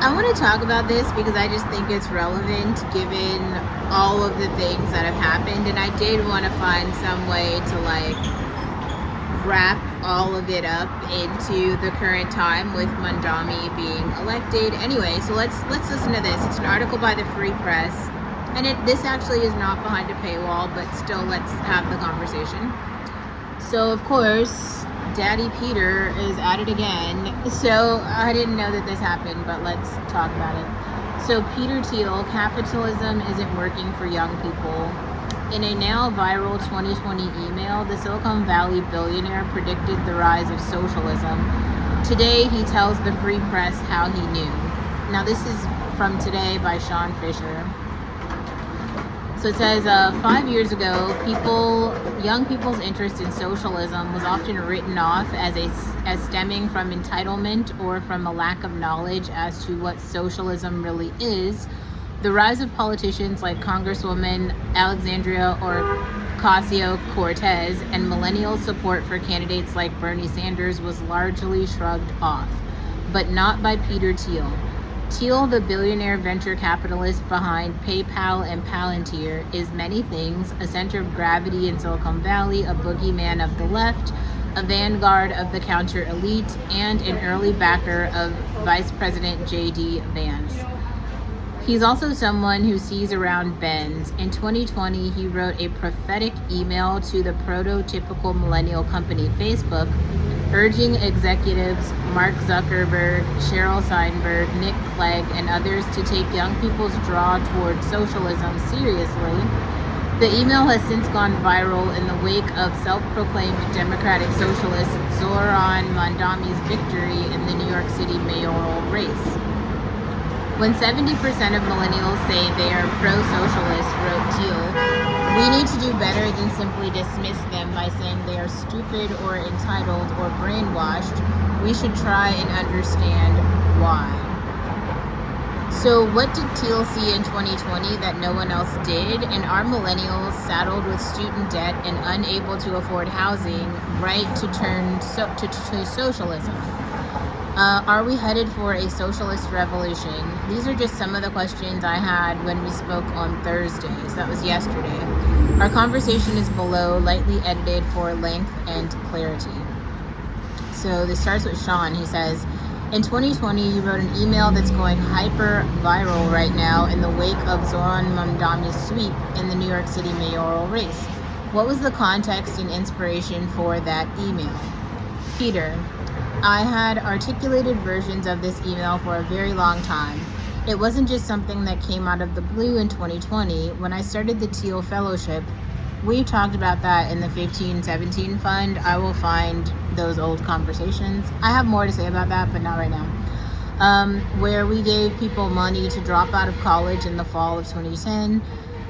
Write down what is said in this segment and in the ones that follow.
I want to talk about this because I just think it's relevant given all of the things that have happened, and I did want to find some way to wrap all of it up into the current time with Mandami being elected. Anyway, so let's listen to this. It's an article by the Free Press, and this actually is not behind a paywall, but still, let's have the conversation. So, of course, Daddy Peter is at it again. So I didn't know that this happened, but let's talk about it. So Peter Thiel, capitalism isn't working for young people. In a now viral 2020 email, the Silicon Valley billionaire predicted the rise of socialism. Today, he tells the Free Press how he knew. Now, this is from Today by Sean Fisher. So it says, 5 years ago, young people's interest in socialism was often written off as stemming from entitlement or from a lack of knowledge as to what socialism really is. The rise of politicians like Congresswoman Alexandria Ocasio-Cortez and millennial support for candidates like Bernie Sanders was largely shrugged off, but not by Peter Thiel. Thiel, the billionaire venture capitalist behind PayPal and Palantir, is many things: a center of gravity in Silicon Valley, a boogeyman of the left, a vanguard of the counter elite, and an early backer of Vice President J.D. Vance. He's also someone who sees around bends. In 2020, he wrote a prophetic email to the prototypical millennial company Facebook, urging executives Mark Zuckerberg, Sheryl Sandberg, Nick Clegg, and others to take young people's draw toward socialism seriously. The email has since gone viral in the wake of self-proclaimed democratic socialist Zoran Mandami's victory in the New York City mayoral race. When 70% of millennials say they are pro-socialist, wrote Thiel, we need to do better than simply dismiss them by saying they are stupid or entitled or brainwashed. We should try and understand why. So what did Thiel see in 2020 that no one else did? And are millennials saddled with student debt and unable to afford housing right to turn to socialism? Are we headed for a socialist revolution? These are just some of the questions I had when we spoke on Thursday. So that was yesterday. Our conversation is below, lightly edited for length and clarity. So this starts with Sean. He says, in 2020, you wrote an email that's going hyper viral right now in the wake of Zoran Mamdani's sweep in the New York City mayoral race. What was the context and inspiration for that email? Peter, I had articulated versions of this email for a very long time. It wasn't just something that came out of the blue in 2020. When I started the Thiel Fellowship, we talked about that in the 15-17 fund. I will find those old conversations. I have more to say about that, but not right now. Where we gave people money to drop out of college in the fall of 2010.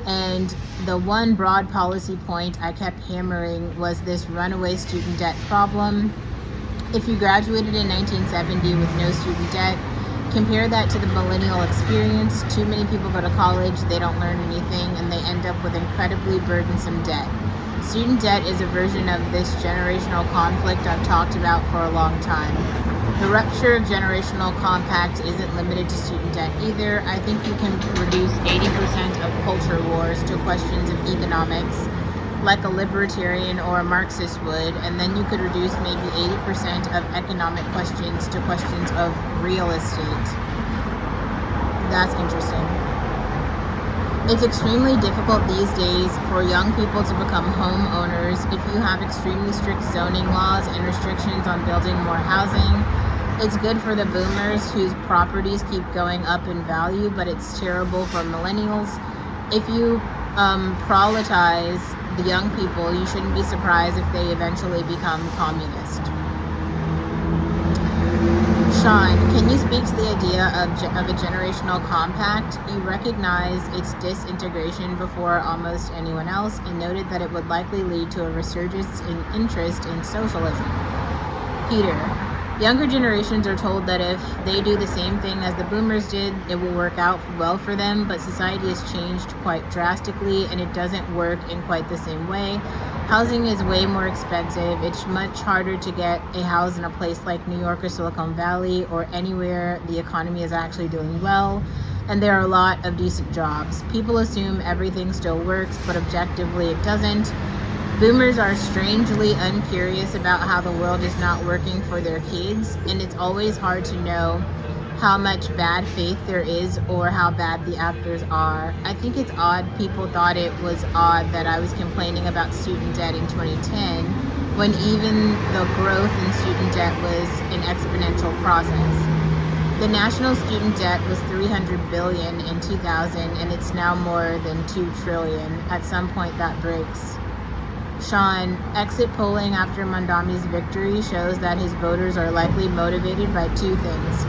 And the one broad policy point I kept hammering was this runaway student debt problem. If you graduated in 1970 with no student debt, compare that to the millennial experience. Too many people go to college, they don't learn anything, and they end up with incredibly burdensome debt. Student debt is a version of this generational conflict I've talked about for a long time. The rupture of generational compact isn't limited to student debt either. I think you can reduce 80% of culture wars to questions of economics, like a libertarian or a Marxist would, and then you could reduce maybe 80% of economic questions to questions of real estate. That's interesting. It's extremely difficult these days for young people to become homeowners if you have extremely strict zoning laws and restrictions on building more housing. It's good for the boomers whose properties keep going up in value, but it's terrible for millennials. If you proletize the young people, you shouldn't be surprised if they eventually become communist. Sean, can you speak to the idea of a generational compact? You recognize its disintegration before almost anyone else and noted that it would likely lead to a resurgence in interest in socialism. Peter, Younger generations are told that if they do the same thing as the boomers did, it will work out well for them, but society has changed quite drastically and it doesn't work in quite the same way. Housing is way more expensive. It's much harder to get a house in a place like New York or Silicon Valley or anywhere the economy is actually doing well, and there are a lot of decent jobs. People assume everything still works, but objectively it doesn't. Boomers are strangely uncurious about how the world is not working for their kids, and it's always hard to know how much bad faith there is or how bad the actors are. I think it's odd people thought it was odd that I was complaining about student debt in 2010 when even the growth in student debt was an exponential process. The national student debt was $300 billion in 2000 and it's now more than $2 trillion. At some point that breaks. Sean, exit polling after Mandami's victory shows that his voters are likely motivated by two things: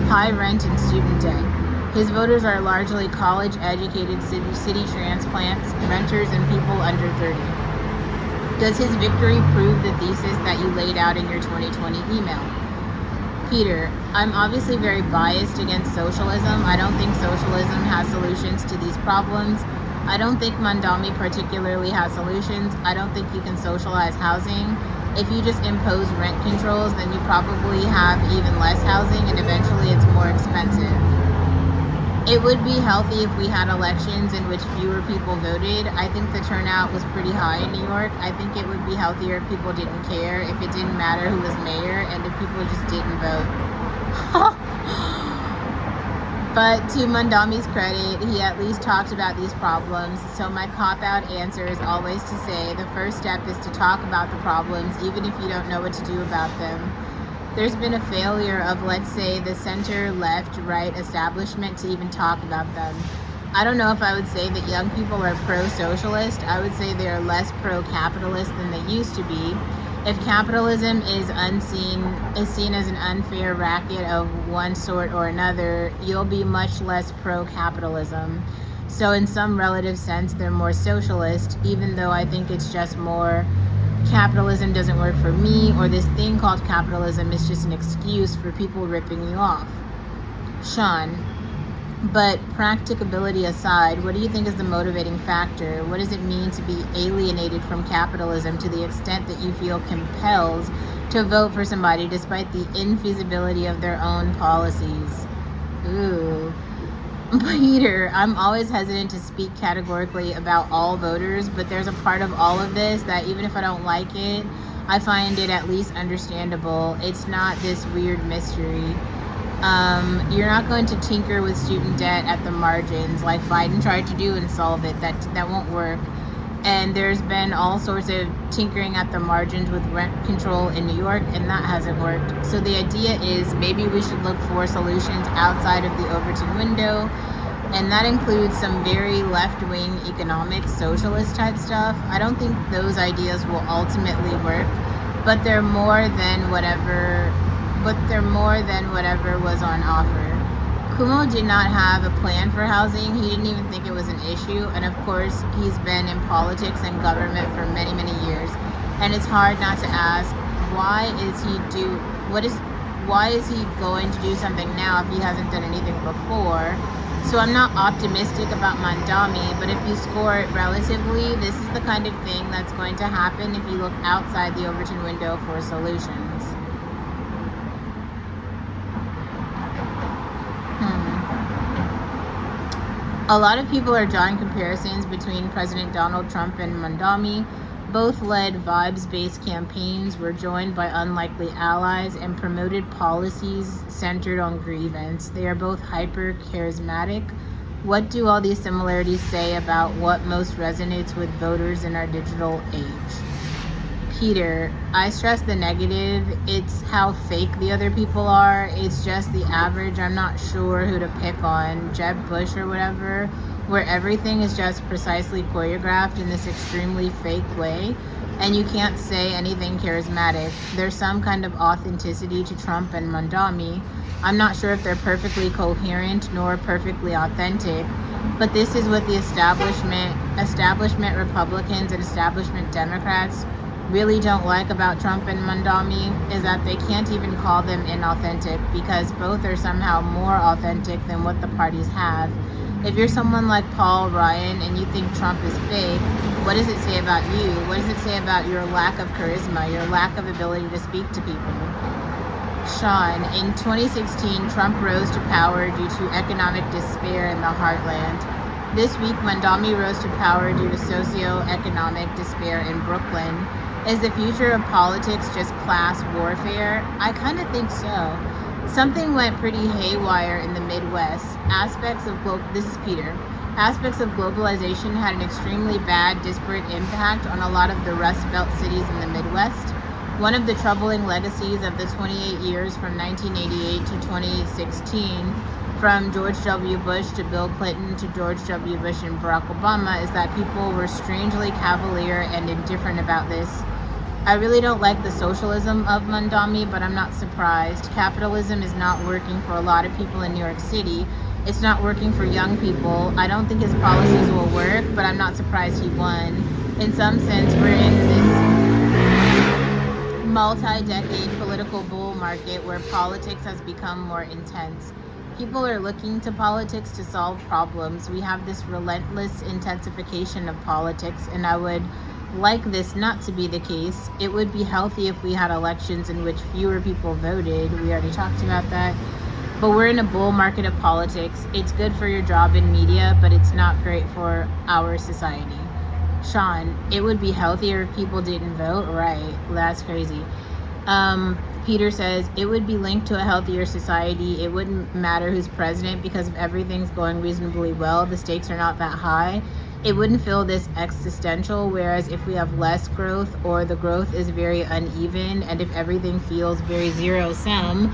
high rent and student debt. His voters are largely college-educated city transplants, renters, and people under 30. Does his victory prove the thesis that you laid out in your 2020 email? Peter, I'm obviously very biased against socialism. I don't think socialism has solutions to these problems. I don't think Mandami particularly has solutions. I don't think you can socialize housing. If you just impose rent controls, then you probably have even less housing and eventually it's more expensive. It would be healthy if we had elections in which fewer people voted. I think the turnout was pretty high in New York. I think it would be healthier if people didn't care, if it didn't matter who was mayor, and if people just didn't vote. But to Mandami's credit, he at least talked about these problems. So my cop-out answer is always to say the first step is to talk about the problems, even if you don't know what to do about them. There's been a failure of, let's say, the center, left, right establishment to even talk about them. I don't know if I would say that young people are pro-socialist. I would say they are less pro-capitalist than they used to be. If capitalism is seen as an unfair racket of one sort or another, you'll be much less pro-capitalism. So in some relative sense, they're more socialist, even though I think it's just more capitalism doesn't work for me, or this thing called capitalism is just an excuse for people ripping you off. Sean, but practicability aside, what do you think is the motivating factor? What does it mean to be alienated from capitalism to the extent that you feel compelled to vote for somebody despite the infeasibility of their own policies? Ooh. Peter, I'm always hesitant to speak categorically about all voters, but there's a part of all of this that even if I don't like it, I find it at least understandable. It's not this weird mystery. You're not going to tinker with student debt at the margins like Biden tried to do and solve it. That won't work. And there's been all sorts of tinkering at the margins with rent control in New York, and that hasn't worked. So the idea is maybe we should look for solutions outside of the Overton window, and that includes some very left-wing economic socialist type stuff. I don't think those ideas will ultimately work, but they're more than whatever was on offer. Cuomo did not have a plan for housing. He didn't even think it was an issue. And of course, he's been in politics and government for many, many years. And it's hard not to ask, why is he going to do something now if he hasn't done anything before? So I'm not optimistic about Mandami, but if you score it relatively, this is the kind of thing that's going to happen if you look outside the Overton window for solutions. A lot of people are drawing comparisons between President Donald Trump and Mandami. Both led vibes-based campaigns, were joined by unlikely allies, and promoted policies centered on grievance. They are both hyper-charismatic. What do all these similarities say about what most resonates with voters in our digital age? Peter, I stress the negative. It's how fake the other people are. It's just the average. I'm not sure who to pick on, Jeb Bush or whatever, where everything is just precisely choreographed in this extremely fake way, and you can't say anything charismatic. There's some kind of authenticity to Trump and Mandami. I'm not sure if they're perfectly coherent nor perfectly authentic, but this is what the establishment Republicans and establishment Democrats really don't like about Trump and Mandami is that they can't even call them inauthentic, because both are somehow more authentic than what the parties have. If you're someone like Paul Ryan and you think Trump is fake, what does it say about you? What does it say about your lack of charisma, your lack of ability to speak to people? Sean, in 2016, Trump rose to power due to economic despair in the heartland. This week, Mandami rose to power due to socio-economic despair in Brooklyn. Is the future of politics just class warfare? I kind of think so. Something went pretty haywire in the Midwest. This is Peter. Aspects of globalization had an extremely bad, disparate impact on a lot of the Rust Belt cities in the Midwest. One of the troubling legacies of the 28 years from 1988 to 2016, from George W. Bush to Bill Clinton to George W. Bush and Barack Obama, is that people were strangely cavalier and indifferent about this. I really don't like the socialism of Mandami, but I'm not surprised. Capitalism is not working for a lot of people in New York City. It's not working for young people. I don't think his policies will work, but I'm not surprised he won. In some sense, we're in this multi-decade political bull market where politics has become more intense. People are looking to politics to solve problems. We have this relentless intensification of politics, and I would like this not to be the case. It would be healthy if we had elections in which fewer people voted. We already talked about that. But we're in a bull market of politics. It's good for your job in media, but it's not great for our society. Sean, it would be healthier if people didn't vote? Right, that's crazy. Peter says, it would be linked to a healthier society. It wouldn't matter who's president because if everything's going reasonably well, the stakes are not that high. It wouldn't feel this existential, whereas if we have less growth or the growth is very uneven and if everything feels very zero-sum,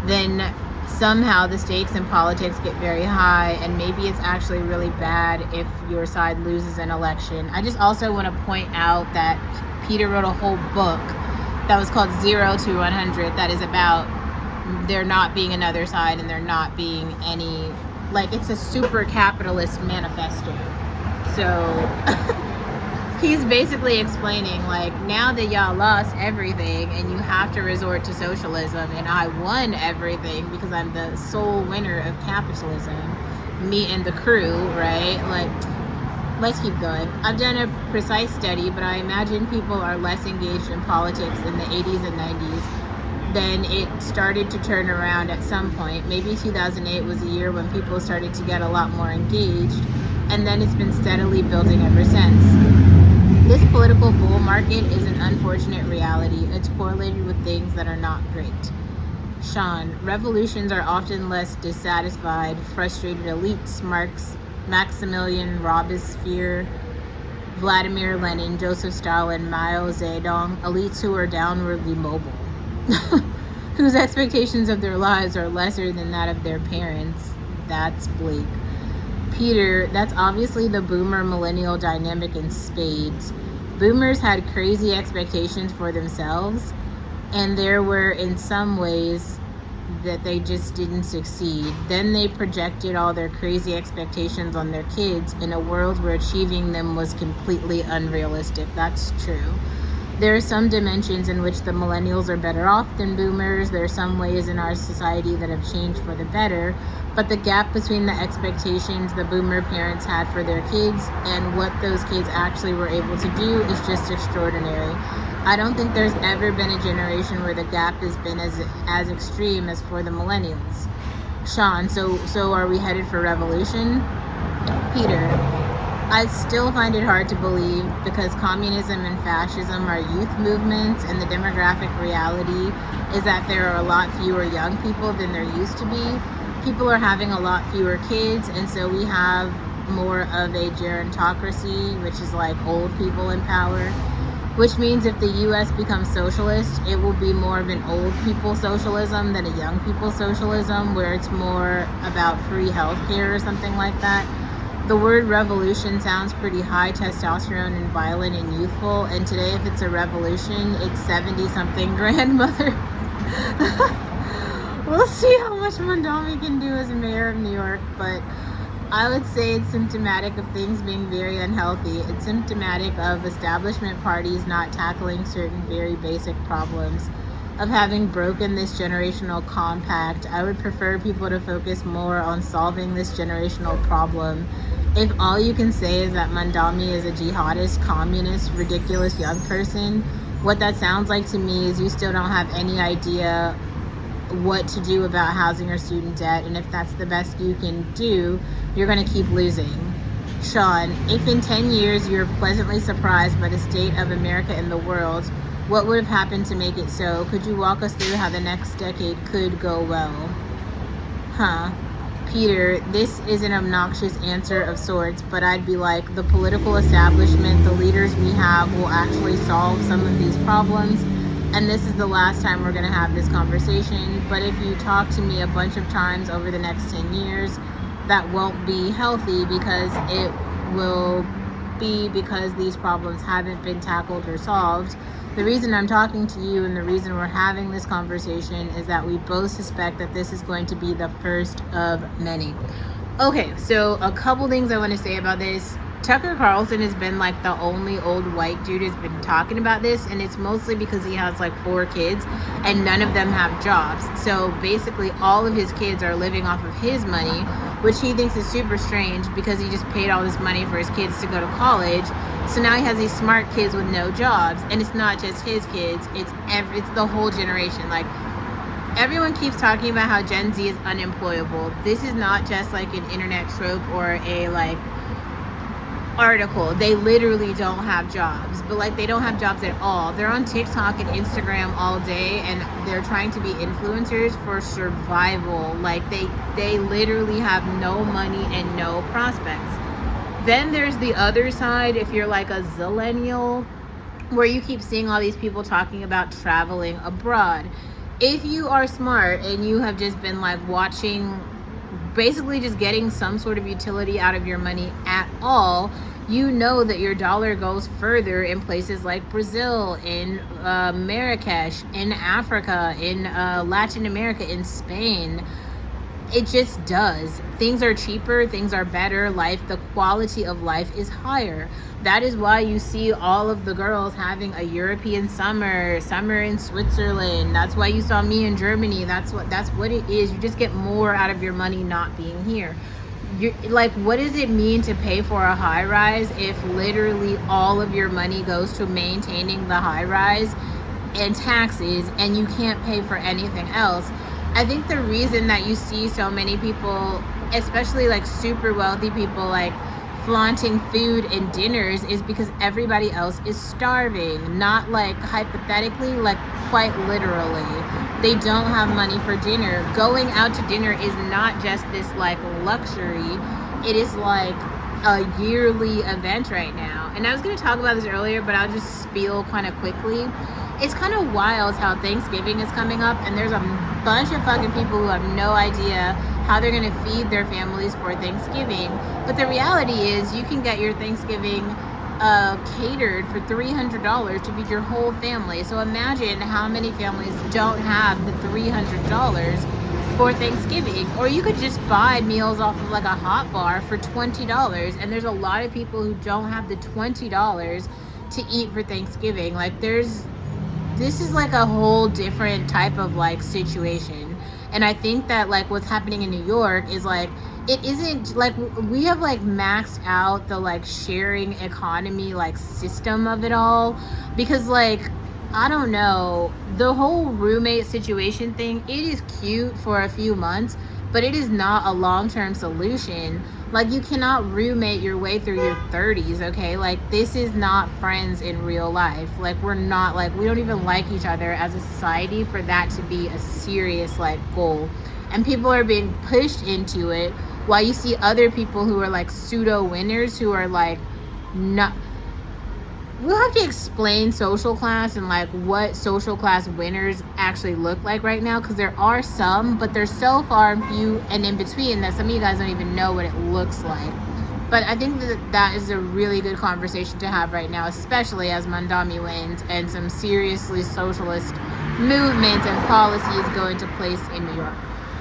then somehow the stakes in politics get very high, and maybe it's actually really bad if your side loses an election. I just also want to point out that Peter wrote a whole book that was called 0 to 100 that is about there not being another side and there not being any, like, it's a super capitalist manifesto. So he's basically explaining, like, now that y'all lost everything and you have to resort to socialism, and I won everything because I'm the sole winner of capitalism, me and the crew, right? Like, let's keep going. I've done a precise study, but I imagine people are less engaged in politics in the 80s and 90s. Then it started to turn around at some point. Maybe 2008 was a year when people started to get a lot more engaged, and then it's been steadily building ever since. This political bull market is an unfortunate reality. It's correlated with things that are not great. Sean, revolutions are often less dissatisfied, frustrated elites, Maximilian Robespierre, Vladimir Lenin, Joseph Stalin, Mao Zedong, elites who are downwardly mobile, whose expectations of their lives are lesser than that of their parents. That's bleak. Peter, that's obviously the boomer-millennial dynamic in spades. Boomers had crazy expectations for themselves, and there were, in some ways, that they just didn't succeed. Then they projected all their crazy expectations on their kids in a world where achieving them was completely unrealistic. That's true. There are some dimensions in which the millennials are better off than boomers. There are some ways in our society that have changed for the better, but the gap between the expectations the boomer parents had for their kids and what those kids actually were able to do is just extraordinary. I don't think there's ever been a generation where the gap has been as extreme as for the millennials. Sean, so are we headed for revolution? Peter, I still find it hard to believe because communism and fascism are youth movements, and the demographic reality is that there are a lot fewer young people than there used to be. People are having a lot fewer kids, and so we have more of a gerontocracy, which is like old people in power, which means if the US becomes socialist, it will be more of an old people socialism than a young people socialism, where it's more about free healthcare or something like that. The word revolution sounds pretty high testosterone and violent and youthful, and today if it's a revolution, it's 70-something grandmother. We'll see how much Mandami can do as mayor of New York, but I would say it's symptomatic of things being very unhealthy. It's symptomatic of establishment parties not tackling certain very basic problems, of having broken this generational compact. I would prefer people to focus more on solving this generational problem. If all you can say is that Mandami is a jihadist, communist, ridiculous young person, what that sounds like to me is you still don't have any idea what to do about housing or student debt, and if that's the best you can do, you're going to keep losing. Sean, if in 10 years you're pleasantly surprised by the state of America and the world, what would have happened to make it so? Could you walk us through how the next decade could go well? Peter, this is an obnoxious answer of sorts, but I'd be like, the political establishment, the leaders we have will actually solve some of these problems, and this is the last time we're going to have this conversation. But if you talk to me a bunch of times over the next 10 years, that won't be healthy, because it will be because these problems haven't been tackled or solved. The reason I'm talking to you and the reason we're having this conversation is that we both suspect that this is going to be the first of many. Okay, so a couple things I want to say about this. Tucker Carlson has been like the only old white dude who's been talking about this, and it's mostly because he has like 4 kids and none of them have jobs. So basically all of his kids are living off of his money, which he thinks is super strange because he just paid all this money for his kids to go to college. So now he has these smart kids with no jobs, and it's not just his kids, it's the whole generation. Like, everyone keeps talking about how Gen Z is unemployable. This is not just like an internet trope or a like article. They literally don't have jobs, but like they don't have jobs at all. They're on TikTok and Instagram all day, and they're trying to be influencers for survival. Like they literally have no money and no prospects. Then there's the other side. If you're like a zillennial, where you keep seeing all these people talking about traveling abroad. If you are smart and you have just been like watching, basically just getting some sort of utility out of your money at all, you know that your dollar goes further in places like Brazil, in Marrakesh, in Africa, in Latin America, in Spain. It just does. Things are cheaper, things are better, the quality of life is higher. That is why you see all of the girls having a European summer in Switzerland. That's why you saw me in Germany. That's what it is. You just get more out of your money not being here. Like, what does it mean to pay for a high rise if literally all of your money goes to maintaining the high rise and taxes, and you can't pay for anything else? I think the reason that you see so many people, especially like super wealthy people, like flaunting food and dinners is because everybody else is starving. Not like hypothetically, like quite literally. They don't have money for dinner. Going out to dinner is not just this like luxury. It is like a yearly event right now. And I was going to talk about this earlier, but I'll just spiel kind of quickly. It's kind of wild how Thanksgiving is coming up, and there's a bunch of fucking people who have no idea how they're going to feed their families for Thanksgiving. But the reality is you can get your Thanksgiving catered for $300 to feed your whole family. So imagine how many families don't have the $300 for Thanksgiving. Or you could just buy meals off of like a hot bar for $20, and there's a lot of people who don't have the $20 to eat for Thanksgiving. Like this is like a whole different type of like situation. And I think that like what's happening in New York is like, it isn't like we have like maxed out the like sharing economy like system of it all, because like, I don't know, the whole roommate situation thing, it is cute for a few months, but it is not a long-term solution. Like, you cannot roommate your way through your 30s, okay? Like, this is not friends in real life. Like, we're not, like, we don't even like each other as a society for that to be a serious, like, goal. And people are being pushed into it, while you see other people who are, like, pseudo-winners who are, like, not... We'll have to explain social class and like what social class winners actually look like right now, because there are some, but they're so far and few and in between that some of you guys don't even know what it looks like. But I think that is a really good conversation to have right now, especially as Mandami wins and some seriously socialist movements and policies go into place in New York.